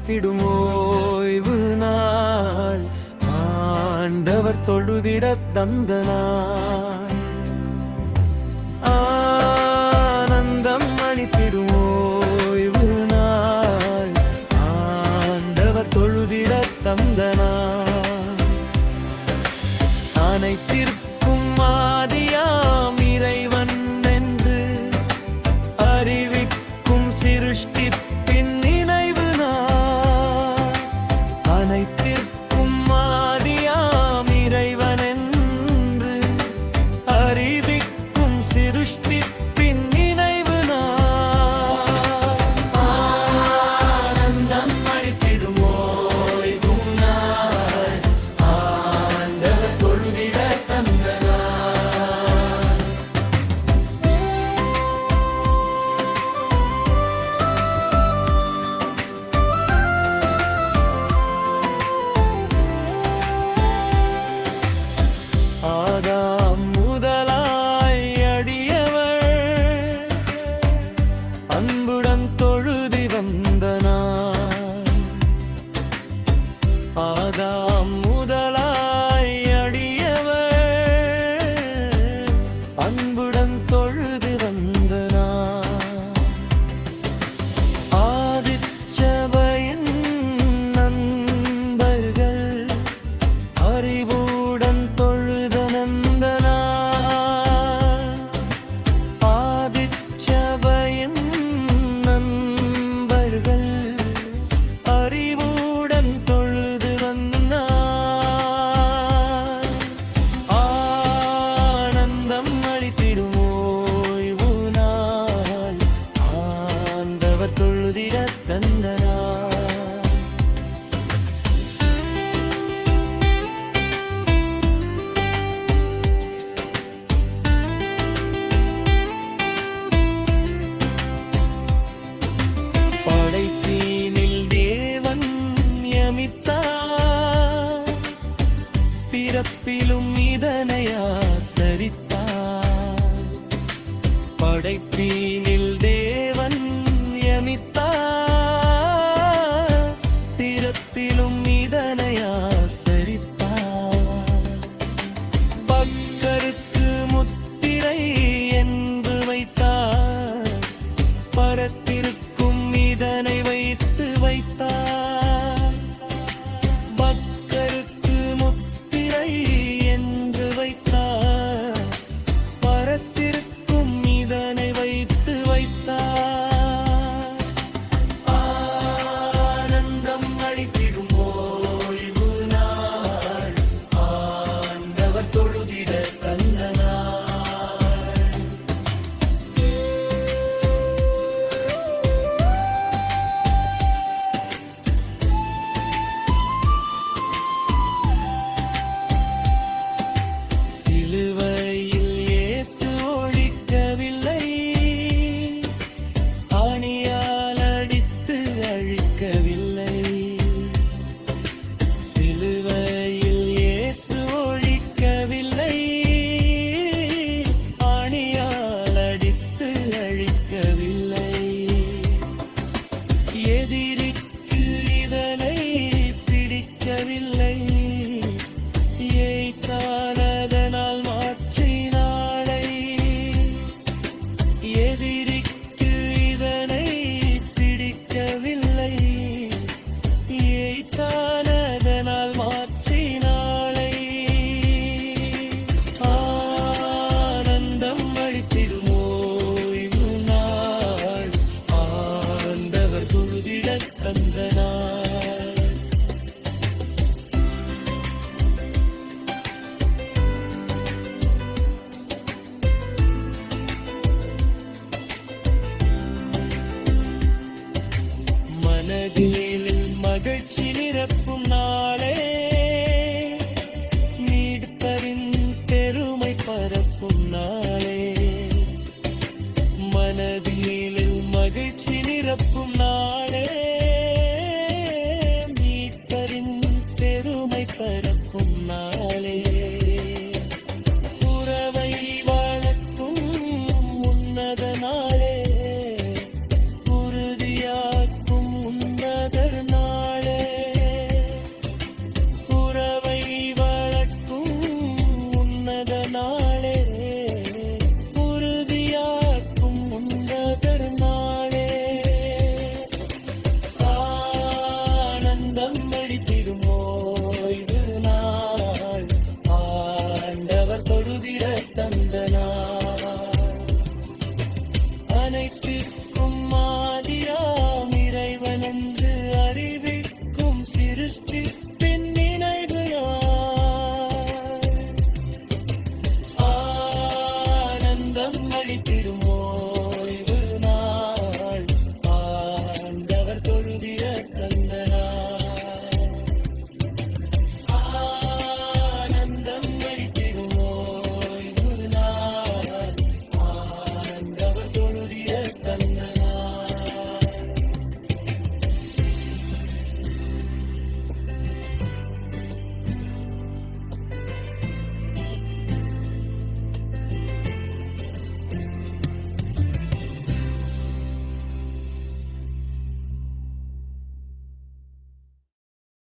அளித்திடும் ஓய்வு நாள், ஆண்டவர் தொழுதிட தந்த நாள். ஆனந்தம் அளித்திடும் ஓய்வு நாள், ஆண்டவர் தொழுதிட தந்த நாள். அனைத்திற்கும் ஆதியாம் இறைவன் என்று அறிவிக்கும் சிருஷ்டிப்பின் நினைவு நாள். அனைத்திற்கும் ஆதியாம் இறைவன் என்று அறிவிக்கும் சிருஷ்டிப்பின் நினைவு நாள். ஆனந்தம் அளித்திடும் ஓய்வு நாள், ஆண்டவர் தொழுதிட தந்த நாள். ஆதாம் முதலாய் அடியவர் அன்புடன் தொழுதி வந்த நாள். ஆதாம் முதலாய் அடியவர் அன்புடன் தொழுது வந்த நாள். ஆதிச்சபையின் நண்பர்கள் அறிவுடன் தொழுத நந்த நாள். ஆதிச்சபையின் நண்பர்கள் அறிவுடன் தொழுது வந்த நாள். ஆனந்தம் அளித்திடும் ஓய்வு நாள், ஆண்டவர் தொழுதிட தந்த நாள். படைப்பீனில் தேவன் நியமித்தார், பிறப்பிலும் இதனை ஆசரித்தார். படைப்பீனில் தேவன் நியமித்தார், பிறப்பிலும் இதனை ஆசரித்தார். பக்கருக்கு முத்திரை என்று வைத்தார், பரத்திருக்கும் இதனை வைத்து வைத்தார். பக்கருக்கு முத்திரை என்று வைத்தார், பரத்திருக்கும் இதனை வைத்து வைத்தார். ஆனந்தம் அளித்திடும் ஓய்வு நாள், ஆண்டவர் தொழுதிட தந்த நாள். சிலுவையில் இயேசு ஒழிக்கவில்லை, ஆணியால் அடித்து அழிக்கவில்லை. சிலுவையில் இயேசு ஒழிக்கவில்லை, ஆணியால் அடித்து அழிக்கவில்லை. எதிரிக்கு இதனை பிடிக்கவில்லை, ஏய்த்தானதனால் மாற்றினாளை. எதிரிக்கு இதனை பிடிக்கவில்லை, ஏய்த்தானதனால் மாற்றினாளை. ஆனந்தம் அளித்திடும் ஓய்வு நாள், ஆண்டவர் தொழுதிட தந்த நாள். மனதில் மகிழ்ச்சி நிரப்பும் நாளே, மீட்பரின் பெருமை பரப்பும் நாளே. மனதில் மகிழ்ச்சி நிரப்பும் நாளே, மீட்பரின் பெருமை பரப்பும் நாளே. உறவை வளர்க்கும் உன்னத நாளே, உறுதியாக்கும் உன்னதர் நாளே. சிருஷ்டி